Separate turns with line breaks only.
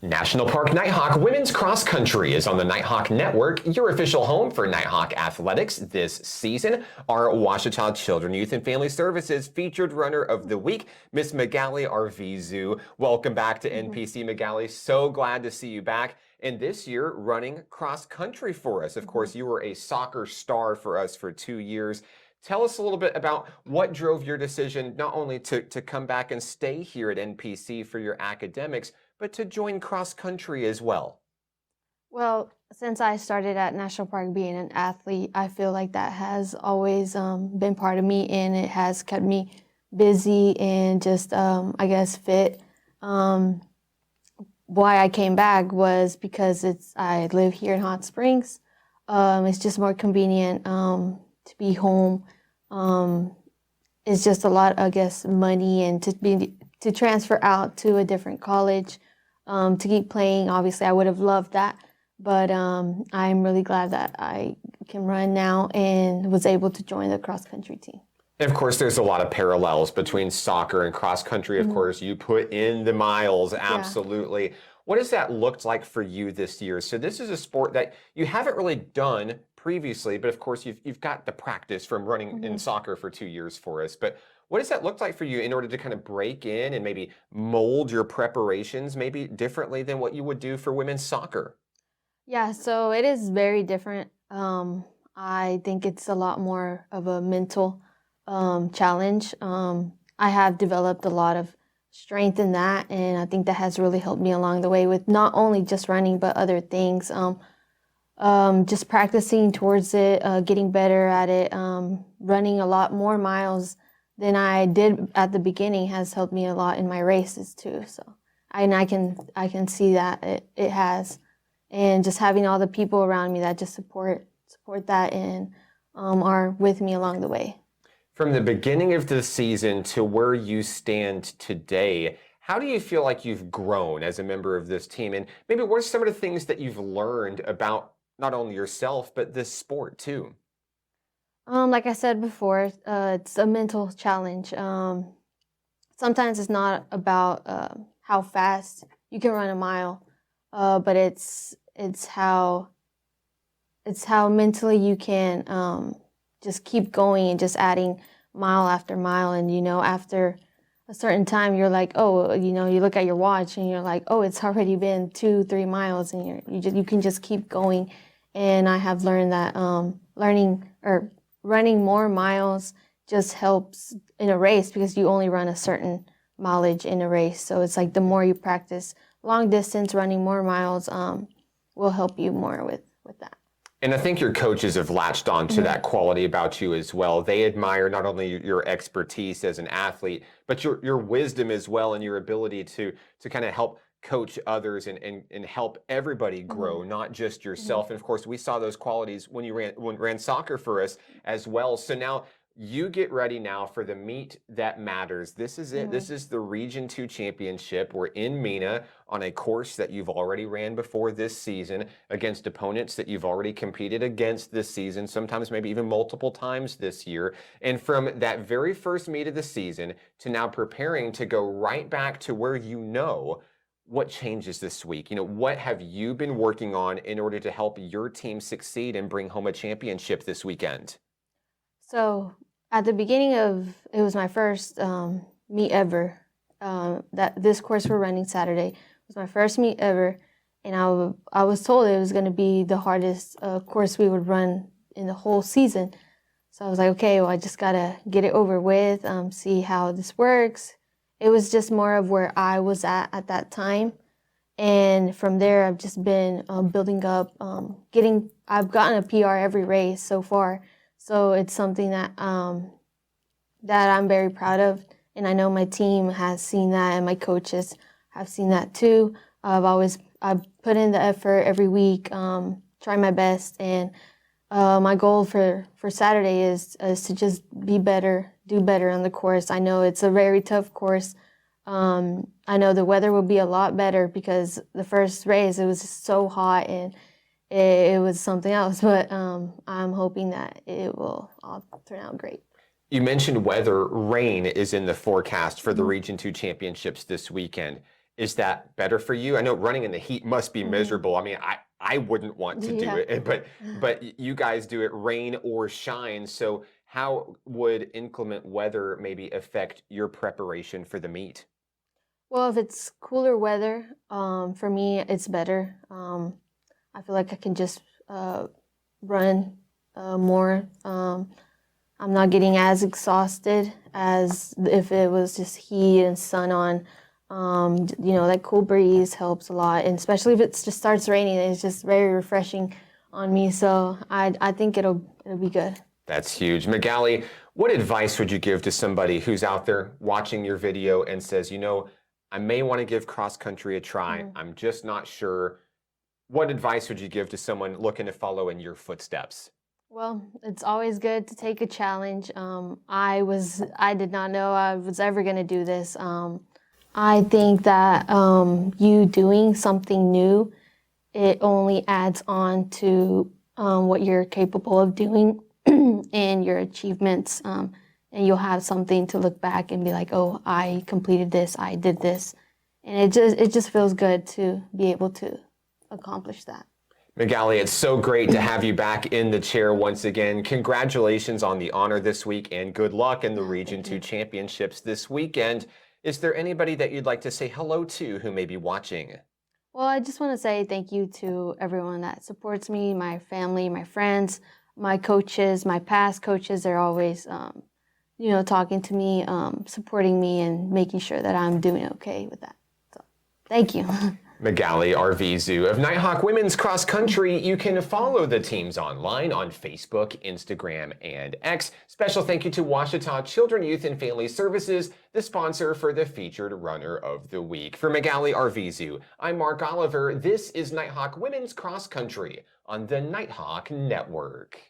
National Park Nighthawk Women's Cross Country is on the Nighthawk Network, your official home for Nighthawk athletics this season. Our Ouachita Children, Youth and Family Services featured runner of the week, Miss Magaly Arvizu. Welcome back to NPC, Magaly. So glad to see you back. And this year, running cross country for us. Of course, you were a soccer star for us for 2 years. Tell us a little bit about what drove your decision not only to come back and stay here at NPC for your academics, but to join cross country as well.
Well, since I started at National Park being an athlete, I feel like that has always been part of me, and it has kept me busy and just, I guess, fit. Why I came back was because I live here in Hot Springs. It's just more convenient to be home. It's just a lot, I guess, money, and to transfer out to a different college. To keep playing, obviously, I would have loved that, but I'm really glad that I can run now and was able to join the cross-country team.
And of course, there's a lot of parallels between soccer and cross country. Of course, you put in the miles, absolutely. Yeah. What has that looked like for you this year? So this is a sport that you haven't really done previously, but of course, you've got the practice from running in soccer for 2 years for us. But what does that look like for you in order to kind of break in and maybe mold your preparations maybe differently than what you would do for women's soccer?
Yeah, so it is very different. I think it's a lot more of a mental challenge. I have developed a lot of strength in that, and I think that has really helped me along the way with not only just running, but other things. Just practicing towards it, getting better at it, running a lot more miles than I did at the beginning has helped me a lot in my races too. So I can see that it has, and just having all the people around me that just support that and are with me along the way.
From the beginning of the season to where you stand today, how do you feel like you've grown as a member of this team? And maybe what are some of the things that you've learned about not only yourself, but this sport too?
Like I said before, it's a mental challenge. Sometimes it's not about how fast you can run a mile, but it's how mentally you can just keep going and just adding mile after mile. And after a certain time, you're like, oh, you look at your watch and you're like, oh, it's already been 2-3 miles, and you can just keep going. And I have learned that running more miles just helps in a race, because you only run a certain mileage in a race. So it's like the more you practice long distance, running more miles will help you more with that.
And I think your coaches have latched on to that quality about you as well. They admire not only your expertise as an athlete, but your wisdom as well, and your ability to kind of help coach others and help everybody grow, not just yourself. And of course, we saw those qualities when you ran soccer for us as well. So now you get ready now for the meet that matters. This is it. This is the Region 2 Championship. We're in Mena on a course that you've already ran before this season, against opponents that you've already competed against this season, sometimes maybe even multiple times this year. And from that very first meet of the season to now preparing to go right back to where what changes this week? What have you been working on in order to help your team succeed and bring home a championship this weekend?
So at the beginning it was my first meet ever. That this course we're running Saturday was my first meet ever, and I was told it was going to be the hardest course we would run in the whole season. So I was like, okay, well, I just gotta get it over with, see how this works. It was just more of where I was at that time, and from there I've just been building up, I've gotten a PR every race so far. So it's something that that I'm very proud of, and I know my team has seen that, and my coaches have seen that too. I've put in the effort every week, try my best, and my goal for Saturday is to just be better, do better on the course. I know it's a very tough course. I know the weather will be a lot better, because the first race it was just so hot and it was something else, but I'm hoping that it will all turn out great.
You mentioned weather. Rain is in the forecast for the Region 2 Championships this weekend. Is that better for you? I know running in the heat must be miserable. I mean, I wouldn't want to do
Yeah.
it, but you guys do it rain or shine. So how would inclement weather maybe affect your preparation for the meet?
Well, if it's cooler weather, for me, it's better. I feel like I can just run more. I'm not getting as exhausted as if it was just heat and sun on. That cool breeze helps a lot, and especially if it just starts raining, it's just very refreshing on me. So I think it'll be good.
That's huge. Magaly, what advice would you give to somebody who's out there watching your video and says, I may want to give cross country a try. I'm just not sure. What advice would you give to someone looking to follow in your footsteps?
Well, it's always good to take a challenge. I did not know I was ever going to do this. I think that you doing something new, it only adds on to what you're capable of doing and your achievements. And you'll have something to look back and be like, oh, I completed this, I did this. And it just feels good to be able to accomplish that.
Magaly, it's so great to have you back in the chair once again. Congratulations on the honor this week and good luck in the Region 2 Championships this weekend. Is there anybody that you'd like to say hello to who may be watching?
Well, I just want to say thank you to everyone that supports me, my family, my friends, my coaches, my past coaches. They're always, talking to me, supporting me, and making sure that I'm doing okay with that. So, thank you.
Magaly Arvizu of Nighthawk Women's Cross Country. You can follow the teams online on Facebook, Instagram, and X. Special thank you to Ouachita Children, Youth, and Family Services, the sponsor for the featured runner of the week. For Magaly Arvizu, I'm Mark Oliver. This is Nighthawk Women's Cross Country on the Nighthawk Network.